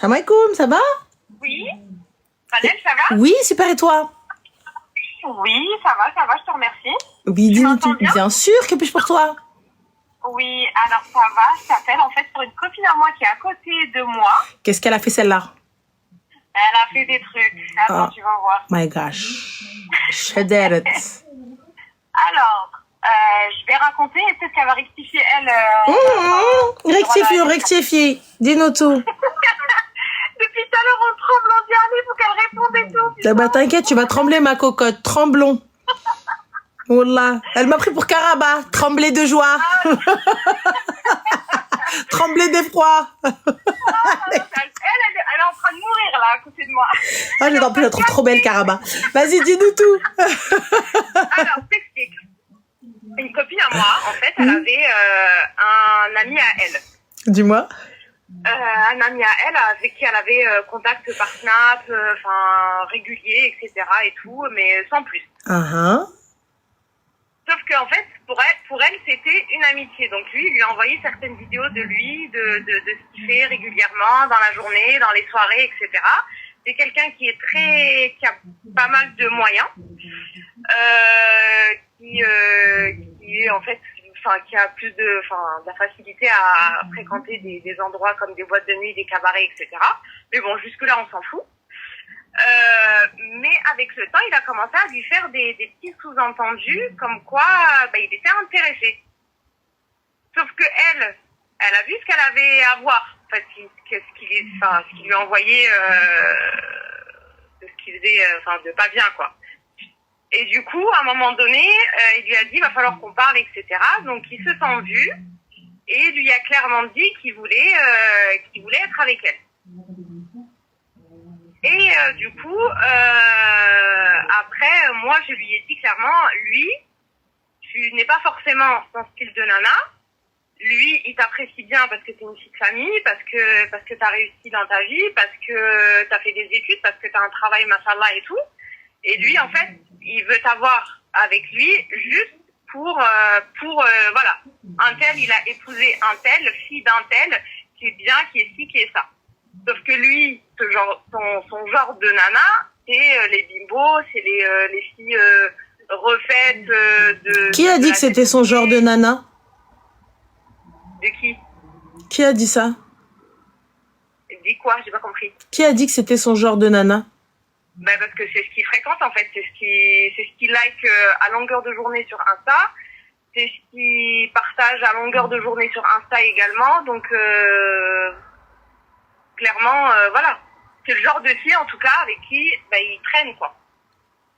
Salam alaikum, ça va? Oui. Manel, ça va? Oui, super, et toi? Oui, ça va, je te remercie. Oui, dis-nous tout. bien? Bien sûr, que puis-je pour toi? Oui, alors ça va, je t'appelle en fait pour une copine à moi qui est à côté de moi. Qu'est-ce qu'elle a fait celle-là? Elle a fait des trucs. Attends, tu vas voir. My gosh. Shaderet. Alors, je vais raconter et peut-être qu'elle va rectifier elle. Rectifie. Dis-nous tout. Depuis tout à l'heure, on tremble, on dit allez, faut qu'elle réponde et tout. Ah bah t'inquiète, tu vas trembler ma cocotte. Tremblons. Wallah. Elle m'a pris pour Karaba. Trembler de joie. Trembler d'effroi. Elle est en train de mourir là, à côté de moi. Ah, j'ai en plus, je la trouve trop belle, Karaba. Vas-y, dis-nous tout. Alors, je t'explique. Une copine à moi, en fait, elle avait un ami à elle. Dis-moi. Un ami à elle avec qui elle avait contact par Snap, régulier, etc. et tout, mais sans plus. Sauf qu'en fait, pour elle, c'était une amitié. Donc lui, il lui a envoyé certaines vidéos de lui, de ce qu'il fait régulièrement dans la journée, dans les soirées, etc. C'est quelqu'un qui a pas mal de moyens, qui est en fait, qui a plus de la facilité à fréquenter des endroits comme des boîtes de nuit, des cabarets, etc. Mais bon, jusque là, on s'en fout. Mais avec le temps, il a commencé à lui faire des petits sous-entendus comme quoi il était intéressé. Sauf que elle a vu ce qu'elle avait à voir, ce qu'il lui envoyait, ce qu'il faisait, de pas bien, quoi. Et du coup, à un moment donné, il lui a dit, va falloir qu'on parle, etc. Donc, ils se sont vus et il lui a clairement dit qu'il voulait être avec elle. Et du coup, après, moi, je lui ai dit clairement, lui, tu n'es pas forcément son style de nana. Lui, il t'apprécie bien parce que t'es une fille de famille, parce que t'as réussi dans ta vie, parce que t'as fait des études, parce que t'as un travail, machallah et tout. Et lui, en fait, il veut t'avoir avec lui juste pour voilà. Un tel, il a épousé un tel, fille d'un tel, qui est bien, qui est ci, qui est ça. Sauf que lui, son genre de nana, c'est les bimbos, c'est les filles refaites de... Qui a dit que c'était son genre de nana? De qui? Qui a dit ça? Dit quoi? J'ai pas compris. Qui a dit que c'était son genre de nana? Ben parce que c'est ce qu'il fréquente en fait, c'est ce qu'il like à longueur de journée sur Insta, c'est ce qu'il partage à longueur de journée sur Insta également, donc clairement voilà, c'est le genre de fille en tout cas avec qui il traîne quoi,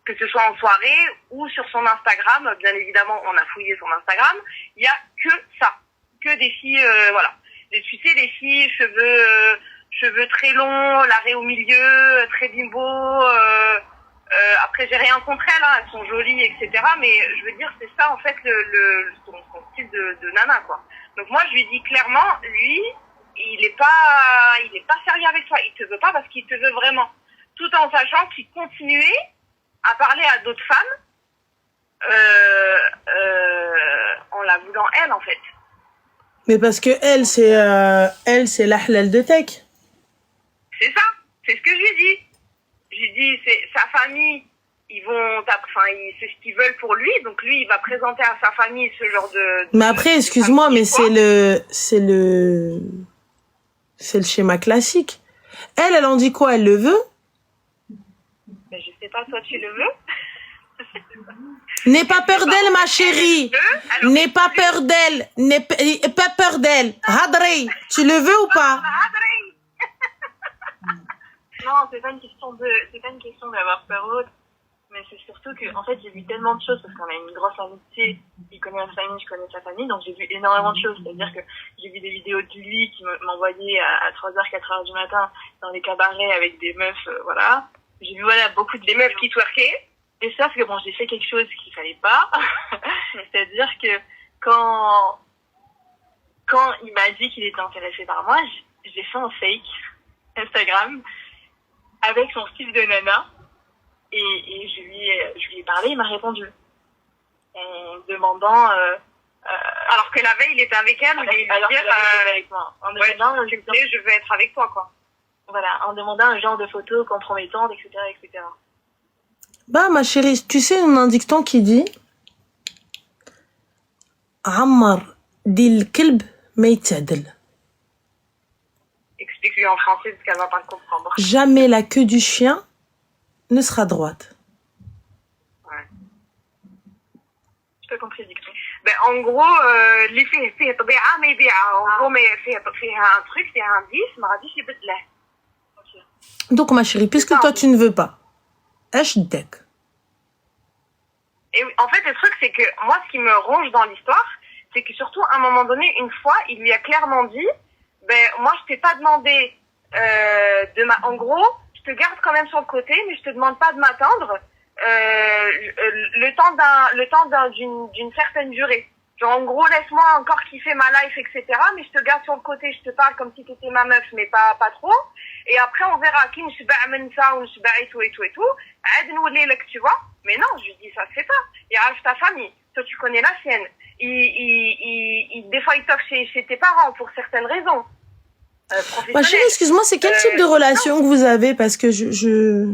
que ce soit en soirée ou sur son Instagram. Bien évidemment on a fouillé son Instagram, il y a que ça, que des filles voilà, tu sais les filles cheveux très longs, l'arrêt au milieu, très bimbo. Après, j'ai rien contre elles, hein, elles sont jolies, etc. Mais je veux dire, c'est ça en fait son style de nana, quoi. Donc moi, je lui dis clairement, lui, il est pas sérieux avec toi. Il te veut pas parce qu'il te veut vraiment, tout en sachant qu'il continuait à parler à d'autres femmes en la voulant elle, en fait. Mais parce que elle, c'est l'ahlal de tech. C'est ça, c'est ce que je lui dis. Je lui dis, c'est sa famille, c'est ce qu'ils veulent pour lui, donc lui, il va présenter à sa famille ce genre de mais après, excuse-moi, mais c'est le schéma classique. Elle en dit quoi? Elle le veut? Mais je sais pas, toi, tu le veux? N'aie pas peur d'elle, ma chérie. N'aie pas peur d'elle. N'aie pas peur d'elle. Hadri, tu le veux ou pas? Non, c'est pas une question d'avoir peur ou autre, mais c'est surtout que, en fait, j'ai vu tellement de choses parce qu'on a une grosse amitié. Il connaît ma famille, je connais sa famille, donc j'ai vu énormément de choses. C'est-à-dire que j'ai vu des vidéos de lui qui m'envoyait à 3h, 4h du matin dans les cabarets avec des meufs, voilà. J'ai vu, beaucoup de des meufs qui twerkaient. Et sauf que bon, j'ai fait quelque chose qu'il fallait pas. C'est-à-dire que quand il m'a dit qu'il était intéressé par moi, j'ai fait un fake Instagram avec son style de nana et je lui ai parlé, il m'a répondu en demandant alors que la veille il était avec elle, alors qu'il était avec moi en me disant je veux être avec toi quoi. voilà, en demandant un genre de photos compromettantes, etc., etc. Bah, ma chérie, tu sais, on a un dicton qui dit Ammar dil kelb ma yitadel. Explique-lui en français parce qu'elle va pas le comprendre. Jamais la queue du chien ne sera droite. Ouais. Je peux compris, dicton. Ben, en gros, اللي فيه طبيعة ما يبيعها. En gros, mais فيها un truc, فيها un 10, ما غاديش يبدله. Ok. Donc, ma chérie, puisque toi, tu ne veux pas, HDEC. Et oui, en fait, le truc, c'est que moi, ce qui me ronge dans l'histoire, c'est que surtout, à un moment donné, une fois, il lui a clairement dit, ben, moi, je t'ai pas demandé, en gros, je te garde quand même sur le côté, mais je te demande pas de m'attendre, le temps d'une certaine durée. Genre, en gros, laisse-moi encore kiffer ma life, etc., mais je te garde sur le côté, je te parle comme si t'étais ma meuf, mais pas trop. Et après, on verra qui je ba'men ça, ou je et tout, et tout, et tout. Aide nous les tu vois. Mais non, je lui dis, ça se fait pas. Il rêve ta famille. Toi, tu connais la sienne. Des fois, il t'offre chez tes parents pour certaines raisons. Ma chérie, excuse-moi, c'est quel type de relation que vous avez? Parce que je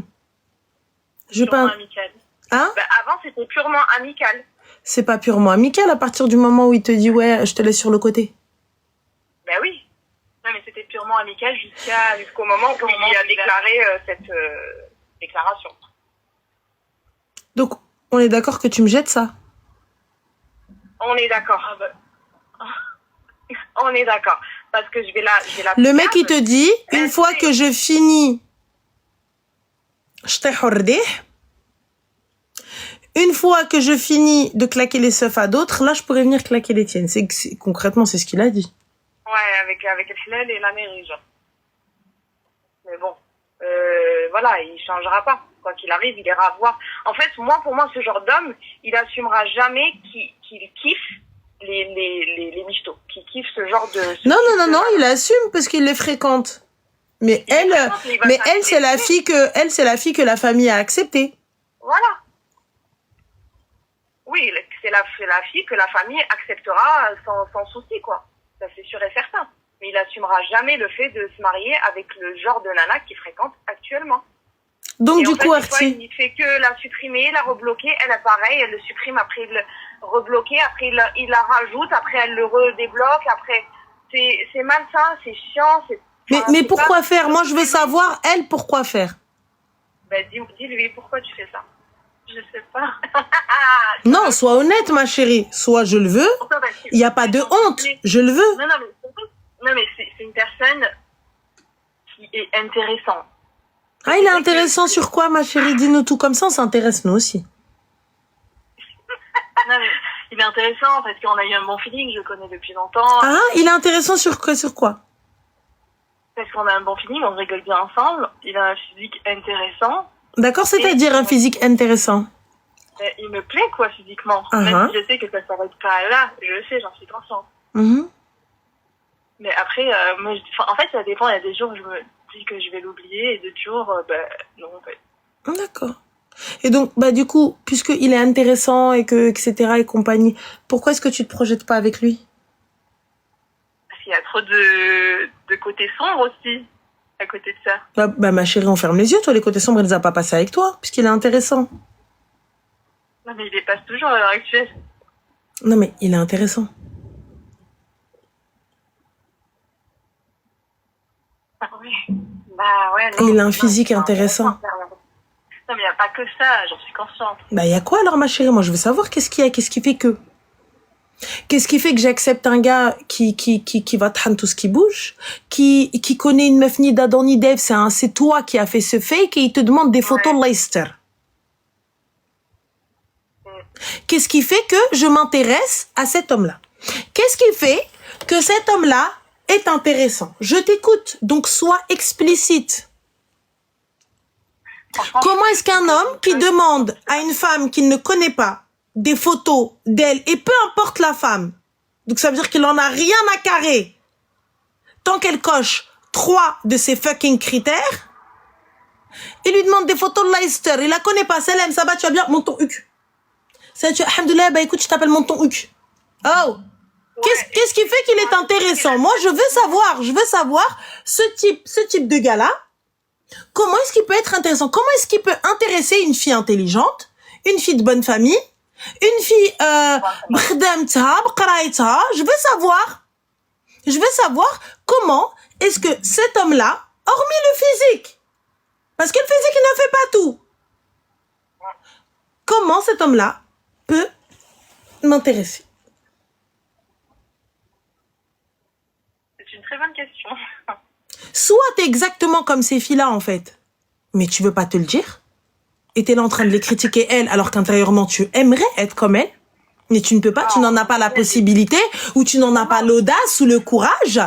Purement pas... amical. Hein? Ben, avant, c'était purement amical. C'est pas purement amical à partir du moment où il te dit, ouais, je te laisse sur le côté. Ben oui. Non, mais c'était purement amical Jusqu'au moment où il a déclaré cette déclaration. Donc, on est d'accord que tu me jettes ça? On est d'accord. Ah bah, On est d'accord. Parce que je vais la Le mec, il te dit, une Elle fois sait. que je finis, une fois que je finis de claquer les seufs à d'autres, là, je pourrais venir claquer les tiennes. Concrètement, c'est ce qu'il a dit. Ouais, avec le halal et la mairie, genre. Mais bon, voilà, il changera pas. Quoi qu'il arrive, il ira voir. En fait, pour moi, ce genre d'homme, il assumera jamais qu'il kiffe les michtos, qu'il kiffe ce genre de... Non, il assume parce qu'il les fréquente. Mais elle, c'est la fille que la famille a acceptée. Voilà. Oui, c'est la fille que la famille acceptera sans souci, quoi. Ça, c'est sûr et certain. Mais il assumera jamais le fait de se marier avec le genre de nana qu'il fréquente actuellement. Donc, Et du en fait, coup, des fois, Artie, il fait que la supprimer, la rebloquer. Elle, est pareil, elle le supprime, après il le rebloque, après il la rajoute, après elle le redébloque, après... C'est malsain, c'est chiant, c'est... mais pourquoi faire? Moi, je veux savoir, elle, pourquoi faire? Ben, dis-lui, pourquoi tu fais ça? je sais pas. Non, sois honnête, ma chérie. Soit je le veux, il n'y a pas de honte, je le veux. Non, mais c'est une personne qui est intéressante. Ah, il est intéressant sur quoi, ma chérie? Dis-nous tout comme ça, on s'intéresse nous aussi. Non, mais il est intéressant parce qu'on a eu un bon feeling, je le connais depuis longtemps. Ah, il est intéressant sur quoi? Parce qu'on a un bon feeling, on rigole bien ensemble. Il a un physique intéressant. D'accord, c'est-à-dire un physique intéressant. Il me plaît, quoi, physiquement. Uh-huh. Même si je sais que ça s'arrête pas là, je le sais, j'en suis consciente. Mm-hmm. Mais après, moi, en fait, ça dépend. Il y a des jours où je me dis que je vais l'oublier et d'autres jours, non, en fait. D'accord. Et donc, du coup, puisqu'il est intéressant et que, etc. et compagnie, pourquoi est-ce que tu te projettes pas avec lui? Parce qu'il y a trop de côtés sombres aussi, à côté de ça. Ma chérie, on ferme les yeux. Toi, les côtés sombres, elle les a pas passés avec toi, puisqu'il est intéressant. Non, mais il les passe toujours à l'heure actuelle. Non, mais il est intéressant. Ah oui. Bah ouais. Non, il a un physique intéressant. Non, mais il n'y a pas que ça, j'en suis consciente. Il y a quoi alors, ma chérie? Moi, je veux savoir qu'est-ce qu'il y a, qu'est-ce qui fait que... Qu'est-ce qui fait que j'accepte un gars qui va te tout ce qui bouge, qui connaît une meuf ni d'Adam ni d'Ève, c'est toi qui as fait ce fake et il te demande des photos de Leicester. Qu'est-ce qui fait que je m'intéresse à cet homme-là? Qu'est-ce qui fait que cet homme-là est intéressant? Je t'écoute, donc sois explicite. Comment est-ce qu'un homme qui demande à une femme qu'il ne connaît pas des photos d'elle, et peu importe la femme, donc ça veut dire qu'il en a rien à carrer, tant qu'elle coche 3 de ces fucking critères, il lui demande des photos de Leicester, il la connaît pas, Salem, ça va, tu vas bien, monte ton huc. Ça, alhamdoulilah, écoute, je t'appelle monte ton huc. Oh, Qu'est-ce qui fait qu'il est intéressant? Moi, je veux savoir ce type de gars-là, comment est-ce qu'il peut être intéressant? Comment est-ce qu'il peut intéresser une fille intelligente, une fille de bonne famille, une fille بخدمتها بقرايتها. Je veux savoir comment est-ce que cet homme-là, hormis le physique, parce que le physique il ne fait pas tout, comment cet homme-là peut m'intéresser? C'est une très bonne question. Soit t'es exactement comme ces filles-là en fait, mais tu veux pas te le dire, et t'es là en train de les critiquer elles, alors qu'intérieurement tu aimerais être comme elles, mais tu ne peux pas, tu n'en as pas la possibilité, ou tu n'en as pas l'audace ou le courage.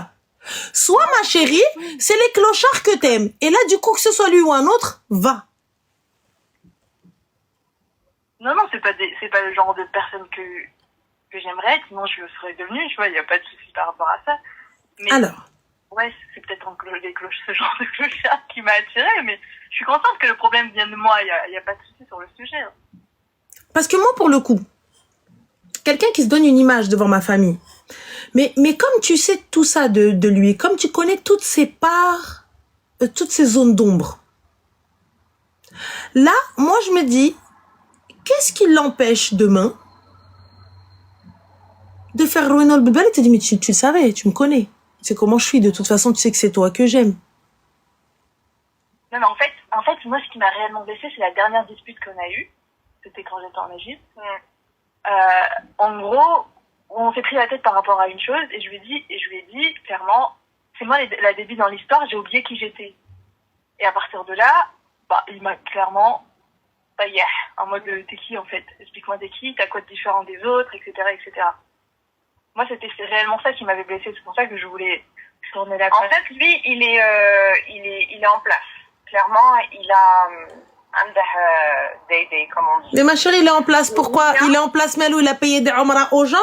Soit ma chérie, c'est les clochards que t'aimes, et là du coup que ce soit lui ou un autre, va. Non, c'est pas le genre de personne que j'aimerais être, sinon je le serais devenue, tu vois, il n'y a pas de souci par rapport à ça. Mais Alors, ouais, c'est peut-être ce genre de clochard qui m'a attirée, mais je suis contente que le problème vienne de moi, il y a pas de souci sur le sujet. Hein. parce que moi pour le coup, quelqu'un qui se donne une image devant ma famille, mais comme tu sais tout ça de lui, comme tu connais toutes ses parts, toutes ses zones d'ombre, là, moi je me dis, qu'est-ce qui l'empêche demain de faire Ruino le bébé? Et te dit, mais tu le savais, tu me connais. Tu sais comment je suis, de toute façon, tu sais que c'est toi que j'aime. Non, mais en fait, moi, ce qui m'a réellement blessée, c'est la dernière dispute qu'on a eue. C'était quand j'étais en Égypte. En gros, on s'est pris la tête par rapport à une chose, et je lui ai dit, clairement, c'est moi la début dans l'histoire, j'ai oublié qui j'étais. Et à partir de là, il m'a clairement, en mode, t'es qui, en fait? Explique-moi t'es qui, t'as quoi de différent des autres, etc., etc. Moi, c'est réellement ça qui m'avait blessée. C'est pour ça que je voulais tourner la page. En fait, lui, il est en place. Clairement, il a des comment on dit. Mais ma chérie, il est en place, pourquoi? Il est en place, Melou, il a payé des umrah aux gens,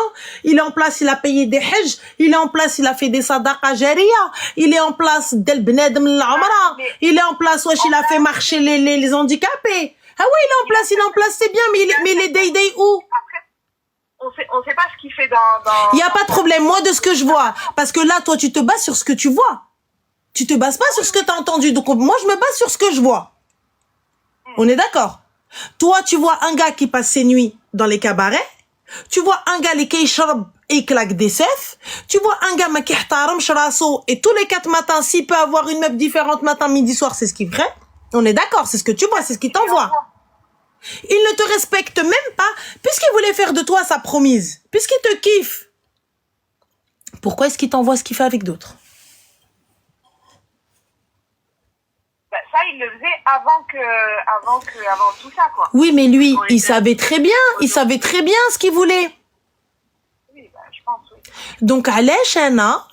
il est en place, il a payé des hajj, il est en place, il a fait des sadaqa jariya, il est en place, del bnadm l'umrah, il est en place, wesh, il a fait marcher les handicapés. Ah ouais, il est en place, c'est bien, mais il est day où? On sait pas ce qu'il fait dans... Il n'y a pas de problème, moi, de ce que je vois. Parce que là, toi, tu te bases sur ce que tu vois. Tu te bases pas sur ce que tu as entendu. Donc, moi, je me base sur ce que je vois. On est d'accord? Toi, tu vois un gars qui passe ses nuits dans les cabarets. Tu vois un gars qui yishrab et il claque des seufs. Tu vois un gars qui ihtaram shraso et tous les 4 matins, s'il peut avoir une meuf différente matin, midi, soir, c'est ce qu'il ferait. On est d'accord, c'est ce que tu vois, c'est ce qu'il t'envoie. Il ne te respecte même pas, puisqu'il voulait faire de toi sa promise, puisqu'il te kiffe. Pourquoi est-ce qu'il t'envoie ce qu'il fait avec d'autres? Ça, il le faisait avant tout ça, quoi. Oui, mais lui, il savait très bien ce qu'il voulait. Oui, je pense, oui. Donc, Alech, Anna,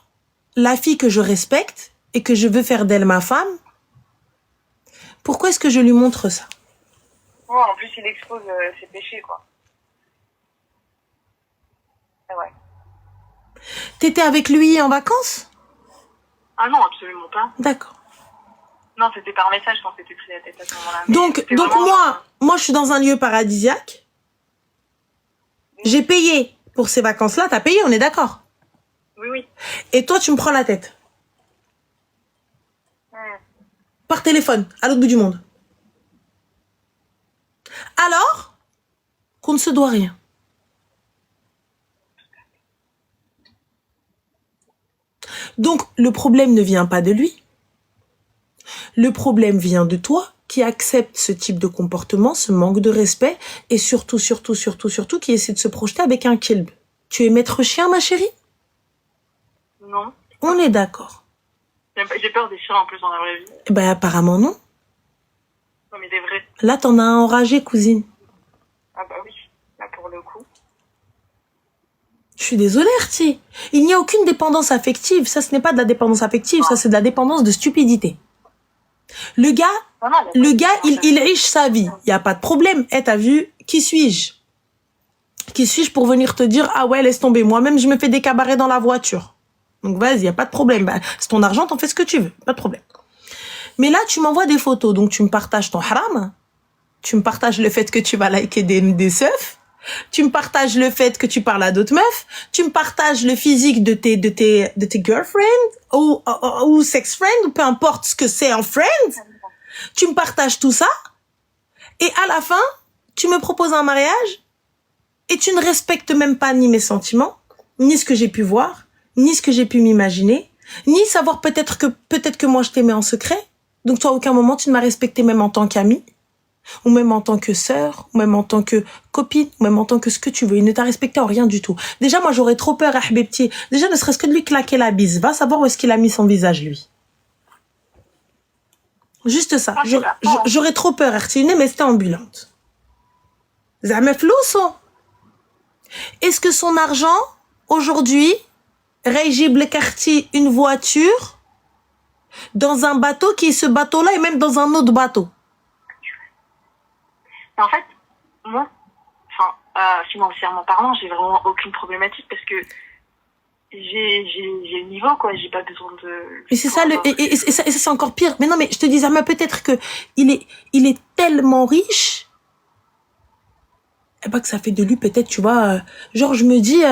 la fille que je respecte et que je veux faire d'elle ma femme, pourquoi est-ce que je lui montre ça? Ouais, en plus, il expose ses péchés, quoi. Ouais. T'étais avec lui en vacances? Ah non, absolument pas. D'accord. Non, c'était par message quand c'était pris la tête à ce moment-là. Donc moi, je suis dans un lieu paradisiaque. J'ai payé pour ces vacances-là. T'as payé, on est d'accord? Oui. Et toi, tu me prends la tête. Par téléphone, à l'autre bout du monde. Alors qu'on ne se doit rien. Donc, le problème ne vient pas de lui. Le problème vient de toi qui accepte ce type de comportement, ce manque de respect et surtout qui essaie de se projeter avec un kilb. Tu es maître chien, ma chérie? Non. On est d'accord. J'ai peur des chiens en plus dans la vraie vie. Ben, apparemment non. Non, mais des vrais. Là, t'en as un enragé, cousine. Ah bah oui, là pour le coup. Je suis désolée, Erti. Il n'y a aucune dépendance affective. Ça, ce n'est pas de la dépendance affective. Ça, c'est de la dépendance de stupidité. Le gars, il riche sa vie. Il n'y a pas de problème. Eh, t'as vu? Qui suis-je? Qui suis-je pour venir te dire, ah ouais, laisse tomber. Moi-même, je me fais des cabarets dans la voiture. Donc, vas-y, il n'y a pas de problème. Bah, c'est ton argent, t'en fais ce que tu veux. Pas de problème. Mais là, tu m'envoies des photos. Donc, tu me partages ton haram. Tu me partages le fait que tu vas liker des seufs. Tu me partages le fait que tu parles à d'autres meufs. Tu me partages le physique de tes girlfriends ou sex friends ou peu importe ce que c'est en friends. Tu me partages tout ça. Et à la fin, tu me proposes un mariage et tu ne respectes même pas ni mes sentiments, ni ce que j'ai pu voir, ni ce que j'ai pu m'imaginer, ni savoir peut-être que moi je t'aimais en secret. Donc toi, à aucun moment, tu ne m'as respecté même en tant qu'amie, ou même en tant que sœur, ou même en tant que copine, ou même en tant que ce que tu veux. Il ne t'a respecté en rien du tout. Déjà, moi, j'aurais trop peur, Ahbebti. Déjà, ne serait-ce que de lui claquer la bise. Va savoir où est-ce qu'il a mis son visage, lui. Juste ça. J'aurais trop peur, Artine, mais c'était ambulante. Zama flouso. Est-ce que son argent, aujourd'hui, Régib le quartier, une voiture, dans un bateau qui est ce bateau-là et même dans un autre bateau? En fait, moi, financièrement parlant, j'ai vraiment aucune problématique parce que j'ai le niveau, quoi. J'ai pas besoin de... Et c'est ça, et ça, c'est encore pire. Mais non, mais je te dis, Zama, peut-être que il est tellement riche, et pas que ça fait de lui, peut-être, tu vois, genre, je me dis,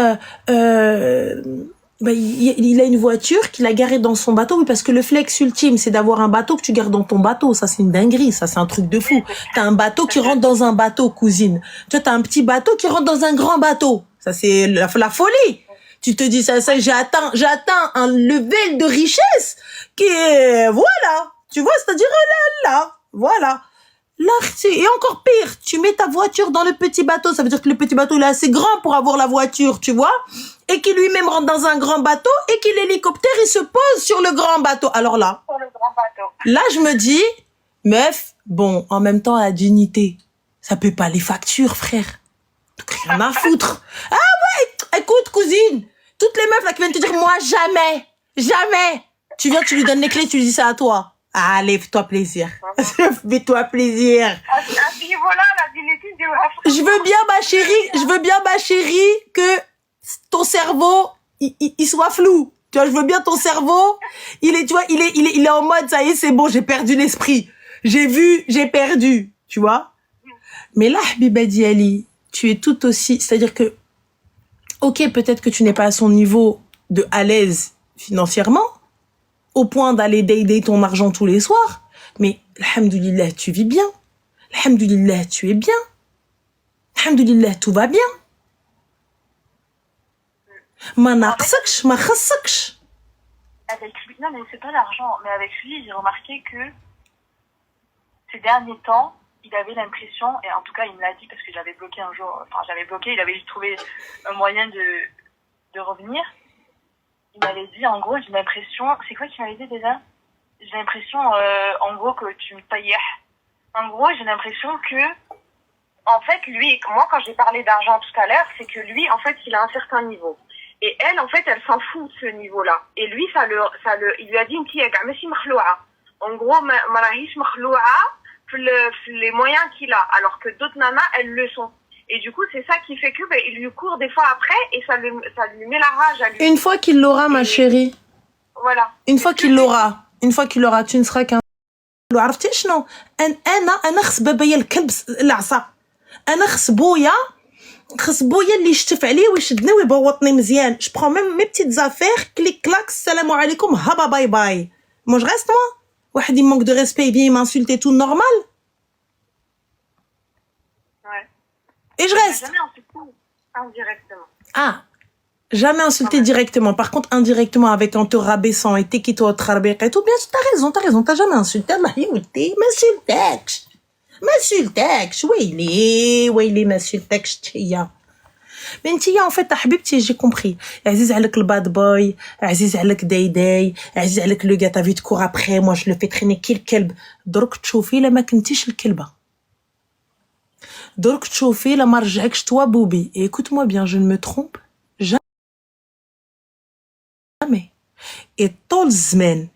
il a une voiture qu'il a garée dans son bateau, oui, parce que le flex ultime, c'est d'avoir un bateau que tu gardes dans ton bateau. Ça, c'est une dinguerie, ça, c'est un truc de fou. T'as un bateau qui rentre dans un bateau, cousine. Tu vois, t'as un petit bateau qui rentre dans un grand bateau. Ça, c'est la folie. Tu te dis, ça, j'ai atteint un level de richesse qui est, voilà. Tu vois, c'est-à-dire, là, voilà. Là, et encore pire, tu mets ta voiture dans le petit bateau, ça veut dire que le petit bateau il est assez grand pour avoir la voiture, tu vois, et qu'il lui-même rentre dans un grand bateau et qu'il l'hélicoptère il se pose sur le grand bateau. Alors là, là je me dis, meuf, bon, en même temps la dignité, ça peut pas les factures, frère. Donc rien à foutre. Ah ouais, écoute cousine, toutes les meufs là qui viennent te dire moi jamais. Tu viens, tu lui donnes les clés, tu lui dis ça à toi. Allez, fais-toi plaisir. Fais-toi plaisir. À ce niveau-là, la dignité de Je veux bien, ma chérie, que ton cerveau, il soit flou. Tu vois, je veux bien ton cerveau, il est en mode, ça y est, c'est bon, j'ai perdu l'esprit. J'ai vu, j'ai perdu. Tu vois? Mais là, Habiba Diali, tu es tout aussi, c'est-à-dire que, ok, peut-être que tu n'es pas à son niveau de à l'aise financièrement, au point d'aller dater ton argent tous les soirs. Mais, alhamdoulilah, tu vis bien. Alhamdoulilah, tu es bien. Alhamdoulilah, tout va bien. Ma naqsaksh, ma khassaksh. Avec lui, non mais c'est pas l'argent, mais avec lui, j'ai remarqué que ces derniers temps, il avait l'impression, et en tout cas il me l'a dit parce que j'avais bloqué un jour, il avait juste trouvé un moyen de revenir. Il m'avait dit, en gros, j'ai l'impression... C'est quoi qu'il m'avait dit déjà? J'ai l'impression, en gros, que tu me taillais. En gros, j'ai l'impression que... En fait, lui, moi, quand j'ai parlé d'argent tout à l'heure, c'est que lui, en fait, il a un certain niveau. Et elle, en fait, elle s'en fout de ce niveau-là. Et lui, il lui a dit, en gros, marahis makhloua, les moyens qu'il a. Alors que d'autres nanas, elles le sont. Et du coup, c'est ça qui fait que il lui court des fois après et ça lui met la rage à lui. Une fois qu'il l'aura, ma chérie. Voilà. Une fois qu'il l'aura, tu ne seras qu'un. عرفتي شنو؟ انا خص بابايا الكلب العصا. انا خص بويا اللي يشتف عليه ويشدني ويبوطني مزيان. Je prends même mes petites affaires, clic clac, salam alaikum, haba bye bye. Moi je reste moi. واحد il manque de respect, il vient m'insulter tout normal. Et je reste. Jamais insulté indirectement. Ah, jamais insulté directement. Par contre, indirectement, avec en te rabaissant et t'es et tout, bien sûr, t'as raison, t'as jamais insulté. m'insultekش. ويلي m'insultekش تيا. Mais انتيا en fait, حبيبتي, j'ai compris. عزيز عليك الباد بوي, عزيز عليك داي, عزيز عليك le gars, t'as vu de cours après, moi je le fais traîner كي الكلب. درك تشوفي لما كنتيش الكلبة. درك تشوفي لما رجعكش toi بوبي. Et écoute-moi bien, je ne me trompe jamais. Et tout le semaine,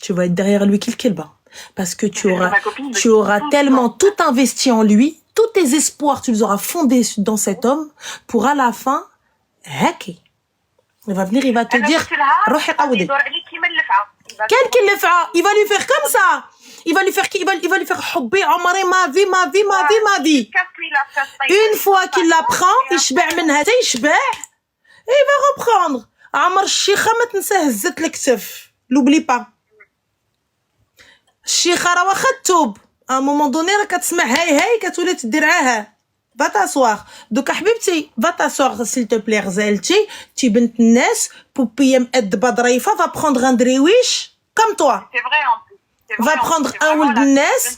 tu vas être derrière lui qu'il kelba. Parce que tu auras tellement tout investi en lui, tous tes espoirs, tu les auras fondés dans cet homme, pour à la fin, haki. Il va venir, il va te dire, il va lui faire comme ça. Il va lui faire حبي عمري ma vie. Une fois qu'il la prend, يشبع منها حتى يشبع. Et il va reprendre. عمر الشيخة ما تنساه هزت الكتف. L'oublie pas. الشيخة راه واخا توب. À un moment donné راك كتسمع هاي كتولي تدير عاها. Va t'asseoir. دوك حبيبتي va t'asseoir s'il te plaît غزالتي. تي بنت الناس بوبية مأدبة ظريفة va prendre un درويش comme toi. C'est vrai en plus. Va prendre un ولد الناس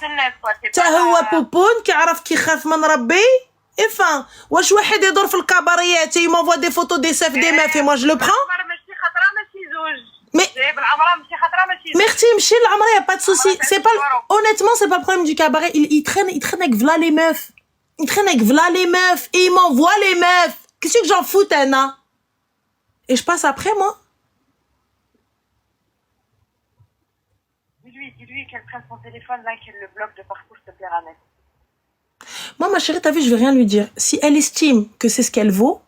تا هو بوبون كيعرف كيخاف من ربي. Enfin, واش واحد يدور في الكباريات يمونفوا دي فوتو دي ساف دي مافي moi je le prends. ماشي خطره ماشي زوج. Mais بالعمره ماشي خطره ماشي زوج. merci مشي للعمرة y a pas de souci. C'est pas honnêtement c'est pas le problème du cabaret. Il traîne avec v'là les meufs. Il traîne avec v'là les meufs et il m'envoie les meufs. Qu'est-ce que j'en fous Tana? Et je passe après moi. Dis-lui qu'elle prenne son téléphone là, qu'elle le bloque de partout, s'il te plaît, Ramel. Moi, ma chérie, t'as vu, je vais rien lui dire. Si elle estime que c'est ce qu'elle vaut,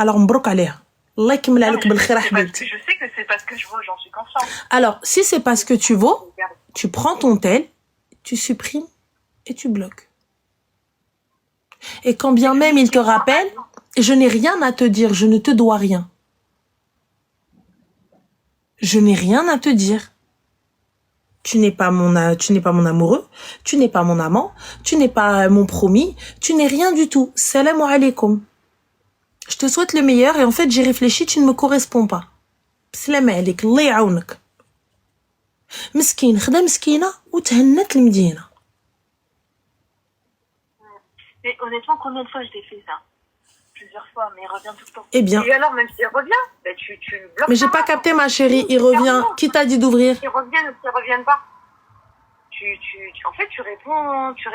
alors m'brouk aléha. Allah يكمل عليك بالخير حبيبتي. Je sais que c'est parce que je vaux, j'en suis consciente. Alors, si c'est pas ce que tu vaux, tu prends ton tel, tu supprimes et tu bloques. Et quand bien même il te rappelle, je n'ai rien à te dire, je ne te dois rien. Je n'ai rien à te dire. Tu n'es pas mon amoureux, tu n'es pas mon amant, tu n'es pas mon promis, tu n'es rien du tout. Salam alaikum. Je te souhaite le meilleur et en fait j'ai réfléchi, tu ne me corresponds pas. Salam alik, Allah yaounak. مسكين خدا مسكينة وتهنت المدينة. Mais honnêtement, combien de fois je t'ai fait ça? Plusieurs fois, mais il revient tout le temps. Eh bien. Et alors, même s'il revient, ben tu le bloques. Mais j'ai pas capté ma chérie, il revient. Qui t'a dit d'ouvrir? Qu'ils reviennent ou qu'ils reviennent pas. En fait, tu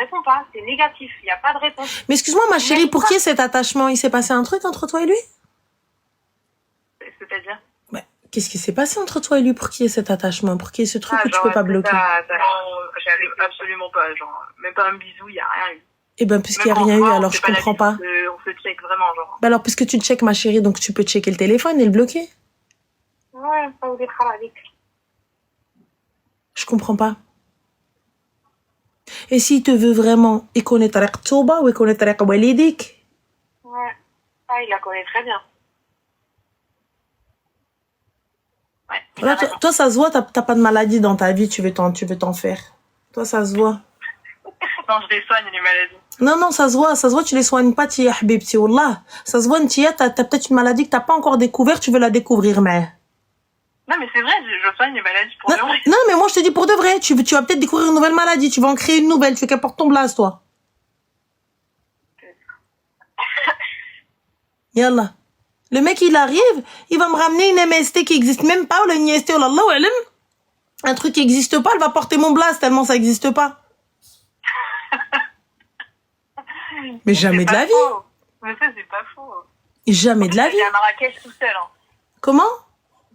réponds pas. C'est négatif. Il y a pas de réponse. Mais excuse-moi ma chérie, pour qui est cet attachement? Il s'est passé un truc entre toi et lui? C'est-à-dire? Ouais. Qu'est-ce qui s'est passé entre toi et lui pour qu'il y ait cet attachement? Pour qu'il y ait ce truc que tu peux pas bloquer? J'arrive absolument pas, genre, même pas un bisou, il y a rien eu. Eh ben, puisqu'il n'y a rien eu, alors je comprends pas. On se check vraiment, genre. Bah alors, puisque tu checkes ma chérie, donc tu peux checker le téléphone et le bloquer. Ouais, ça vous défera avec. Je comprends pas. Et s'il te veut vraiment, il connaît Tariq Touba ou il connaît Tariq Walidik? Ouais. Ah, il la connaît très bien. Ouais. Là, toi, ça se voit, t'as pas de maladie dans ta vie, tu veux t'en faire. Toi, ça se voit. Non, je les soigne, les maladies. Non, ça se voit, tu les soignes pas, Tia Habibti, Wallah. Ça se voit, Tia, t'as peut-être une maladie que t'as pas encore découverte, tu veux la découvrir, mais. Non, mais c'est vrai, je soigne les maladies pour de vrai. Non, mais moi, je te dis pour de vrai, tu vas peut-être découvrir une nouvelle maladie, tu vas en créer une nouvelle, tu veux qu'elle porte ton blaze, toi. Yallah. Le mec, il arrive, il va me ramener une MST qui existe même pas, ou une IST, ou l'Allah, ou alam. Un truc qui existe pas, elle va porter mon blaze tellement ça existe pas. Mais jamais de la vie. Mais ça, c'est pas faux. Jamais de la vie. Il est à Marrakech tout seul. Hein. Comment?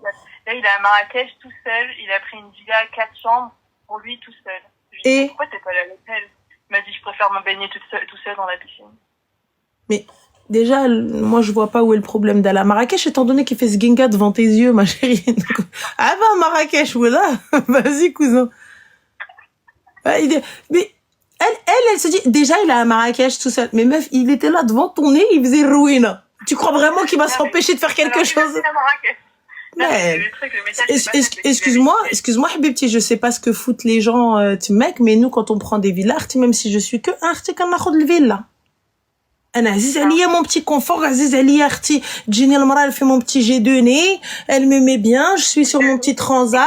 Là, il est à Marrakech tout seul. Il a pris une villa à 4 chambres pour lui tout seul. Je lui ai dit, pourquoi t'es pas allé à l'hôtel? Il m'a dit, je préfère me baigner tout seul dans la piscine. Mais déjà, moi, je vois pas où est le problème d'aller à Marrakech, étant donné qu'il fait ce ginga devant tes yeux, ma chérie. Ah bah, Marrakech, voilà. Vas-y, cousin. Mais elle se dit, déjà, il est à Marrakech tout seul. Mais meuf, il était là devant ton nez, il faisait ruine. Tu crois vraiment qu'il va s'empêcher de faire quelque chose? Mais, excuse-moi, Habibti, je sais pas ce que foutent les gens, mec, mais nous, quand on prend des villas, même si je suis que, qu'on a le villa. أنا عزيز عليا mon petit confort, عزيز عليا أختي تجيني المرأة elle fait mon petit jet de nez, elle me met bien, je suis sur mon petit transat.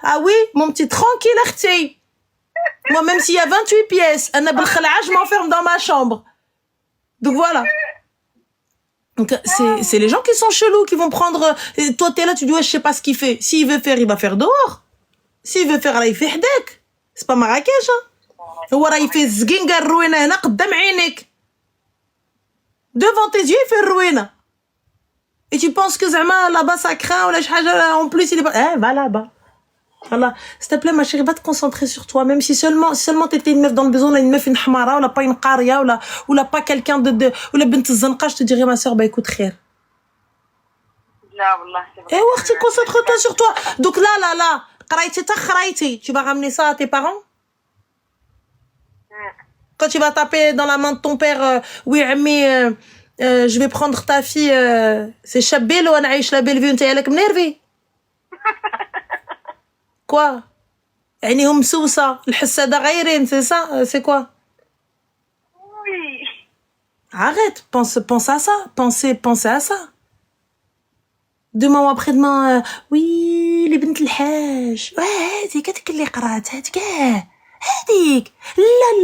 Ah oui, mon petit tranquille أختي. Moi même s'il y a 28 pièces, أنا بالخلعة je m'enferme dans ma chambre. Donc voilà. Donc c'est les gens qui sont chelous qui vont prendre toi t'es là tu dis ouais je sais pas ce qu'il fait. S'il veut faire il va faire dehors. S'il veut faire là il fait حداك. C'est pas Marrakech hein. هو راه يفي الزقينقة الروينة هنا قدام عينيك. Devant tes yeux, il fait ruine. Et tu penses que Zama, là-bas, ça craint, ou là, en plus, il est pas, va là-bas. Voilà. S'il te plaît, ma chérie, va te concentrer sur toi, même si seulement t'étais une meuf dans le besoin, là, une meuf, une hamara, ou là, pas une qaria, ou là, pas quelqu'un ou la bint zanqa, je te dirais, ma sœur, bah, écoute, khair. Là, wallah, c'est vrai. Concentre-toi sur toi. Donc là, qaraïti, tu vas ramener ça à tes parents? Quand tu vas taper dans la main de ton père, oui, mais je vais prendre ta fille, c'est Chabel ou Anaïch la belle vie, t'es avec m'nervi. Quoi? يعني هم سوسة الحسادة غيرين, c'est ça? C'est quoi? Oui. Arrête, pense à ça, pensez à ça. Demain ou après-demain, oui, les بنت الحاج, هذيك هذيك اللي قرات هذيك هذيك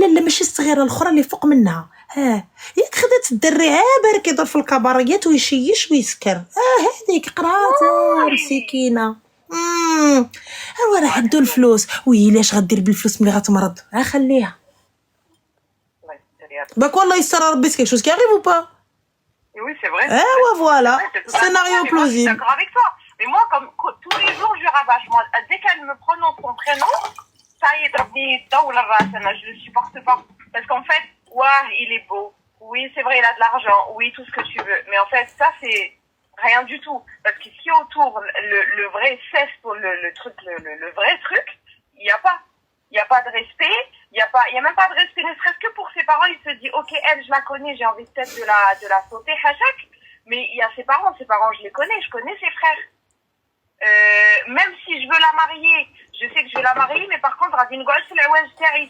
لا ماشي الصغيرة الأخرى اللي فوق منها, ياك خدات الدري برك يضرب في الكباريات ويشيش ويسكر, هذيك قرات مسكينة. هو راه عندو الفلوس, وي لاش غدير بالفلوس ملي غتمرض, خليها. باك والله يستر ربي c'est quelque chose qui arrive ou pas? Oui, c'est vrai. Ouais, voilà. Scénario mais moi, je suis plausible. d'accord avec toi. Mais moi, comme tous les jours, je rabâche. Moi, dès qu'elle me prononce son prénom, ça y est, je le supporte pas. Parce qu'en fait, ouais, il est beau. Oui, c'est vrai, il a de l'argent. Oui, tout ce que tu veux. Mais en fait, ça, c'est rien du tout. Parce que si autour, le vrai cesse pour le vrai truc, il n'y a pas. Il n'y a pas de respect, il y a même pas de respect, ne serait-ce que pour ses parents. Il se dit, ok, elle, je la connais, j'ai envie peut-être de la sauter, hachak. Mais il y a ses parents, je les connais, je connais ses frères. Même si je veux la marier, je sais que je vais la marier, mais par contre,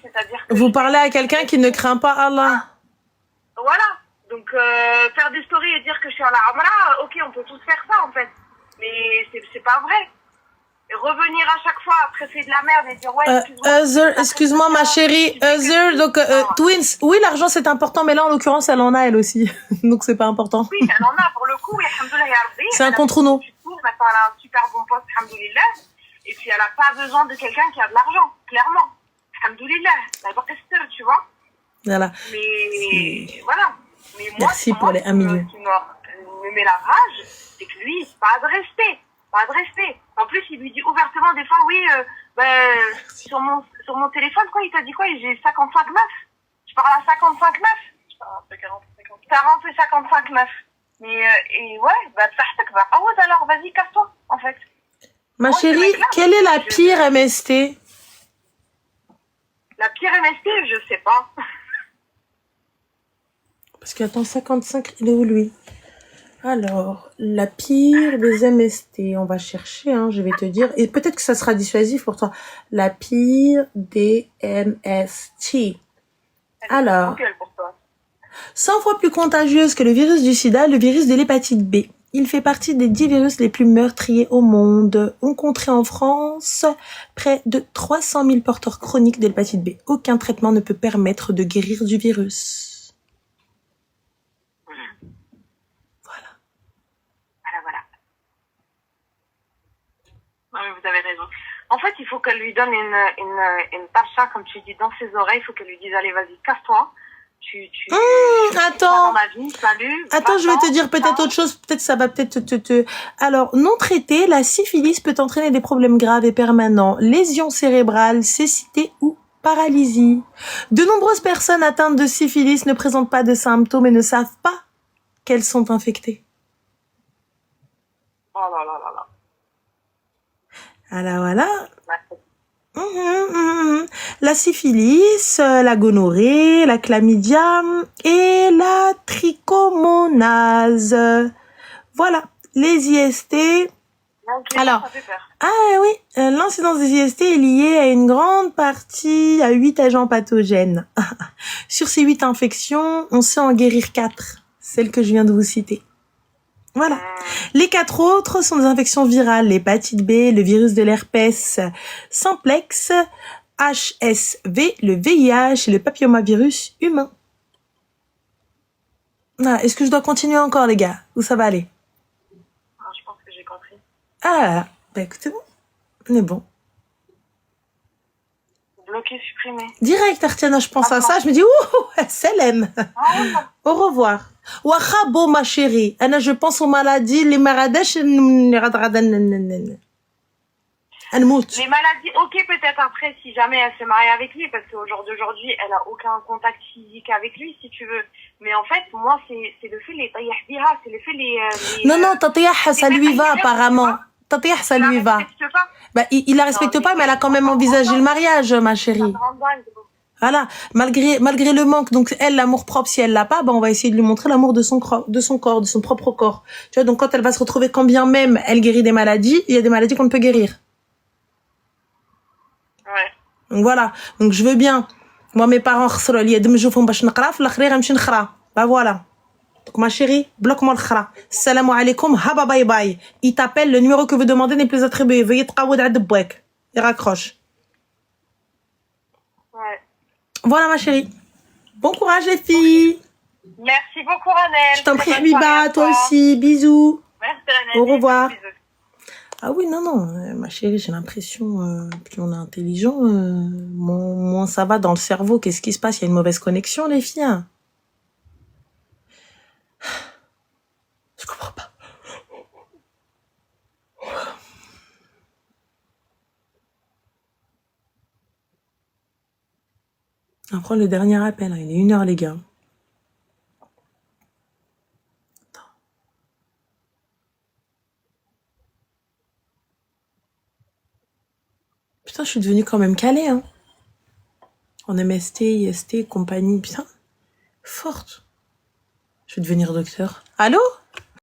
c'est-à-dire que... Vous parlez à quelqu'un qui ne craint pas Allah. Voilà. Donc, faire des stories et dire que je suis à la Amra, ok, on peut tous faire ça, en fait. Mais c'est pas vrai. Et revenir à chaque fois après c'est de la merde et dire ouais excuse-moi ma chérie, donc twins, oui l'argent c'est important, mais là en l'occurrence elle en a elle aussi, donc c'est pas important. Oui, elle en a pour le coup, et alhamdoulilah ya Rabbi, c'est un contre-nous. Maintenant elle a un super bon poste, alhamdoulilah, et puis elle a pas besoin de quelqu'un qui a de l'argent, clairement, alhamdoulilah, elle va rester, tu vois. Voilà. Mais voilà. Mais moi, merci pour les 1 million. Ce qui me met la rage, c'est que lui, pas de respect. Pas de respect. En plus, il lui dit ouvertement des fois, oui, sur mon téléphone, quoi, il t'a dit quoi? J'ai 55 meufs. Je parle à 55 meufs. Je parle à 40 et 55 meufs. Mais, et ouais, alors, vas-y, casse-toi, en fait. Ma chérie, quelle est la pire MST? La pire MST, je sais pas. Parce que, attends, 55, il est où, lui? Alors, la pire des MST, on va chercher, hein, je vais te dire, et peut-être que ça sera dissuasif pour toi. La pire des MST. Alors, 100 fois plus contagieuse que le virus du sida, le virus de l'hépatite B. Il fait partie des 10 virus les plus meurtriers au monde. On compterait en France près de 300 000 porteurs chroniques de l'hépatite B. Aucun traitement ne peut permettre de guérir du virus. Vous avez raison. En fait, il faut qu'elle lui donne une tarcha, comme tu dis, dans ses oreilles. Il faut qu'elle lui dise, allez, vas-y, casse-toi. Attends. Dans ma vie, salut. Attends, je vais te dire peut-être autre chose. Peut-être ça va peut-être te... Alors, non traité, la syphilis peut entraîner des problèmes graves et permanents. Lésions cérébrales, cécité ou paralysie. De nombreuses personnes atteintes de syphilis ne présentent pas de symptômes et ne savent pas qu'elles sont infectées. Oh là là là là. Voilà. La syphilis, la gonorrhée, la chlamydia et la trichomonase. Voilà, les IST. Alors, oui, l'incidence des IST est liée à une grande partie à 8 agents pathogènes. Sur ces 8 infections, on sait en guérir 4, celles que je viens de vous citer. Voilà. Les 4 autres sont des infections virales, l'hépatite B, le virus de l'herpès simplex, HSV, le VIH et le papillomavirus humain. Ah, est-ce que je dois continuer encore, les gars? Ou ça va aller? Je pense que j'ai compris. Ah, bah écoutez-moi, on est bon. Bloqué, supprimé. Direct, Artiana, je pense à ça, je me dis, ouh, Selem. Au revoir. Wahabo, ma chérie. Anna, je pense aux maladies, les maladies, Les maladies, ok, peut-être après, si jamais elle se marie avec lui, parce qu'au jour d'aujourd'hui, elle a aucun contact physique avec lui, si tu veux. Mais en fait, moi, c'est le fait les taïah, c'est le fait les non, taïah, ça lui va, apparemment. Taïah, ça lui va. Bah, il la respecte pas, mais elle a quand même envisagé le mariage, ma chérie. Voilà, malgré le manque, donc elle, l'amour propre, si elle l'a pas, ben on va essayer de lui montrer l'amour de son corps, de son propre corps. Tu vois, donc quand elle va se retrouver, quand bien même elle guérit des maladies, il y a des maladies qu'on ne peut guérir. Ouais. Donc voilà, donc je veux bien. Moi, mes parents, bah voilà. Donc ma chérie, bloque-moi le khara. Salam alaikum, haba bye bye. Il t'appelle, le numéro que vous demandez n'est plus attribué. Veuillez travailler à Debouek. Il raccroche. Ouais. Voilà ma chérie. Bon courage les filles. Merci beaucoup, Ranel. Je t'en prie, Très bonne soirée Habiba, à toi aussi. Bisous. Merci, Annette. Au revoir. Bisous. Ah oui, non, ma chérie, j'ai l'impression, plus on est intelligent, moins ça va dans le cerveau. Qu'est-ce qui se passe? Il y a une mauvaise connexion, les filles. Hein. Je comprends pas. On va prendre le dernier appel. Hein. Il est 1h, les gars. Putain, je suis devenue quand même calée, hein. En MST, IST, compagnie, putain. Forte. Je vais devenir docteur. Allô?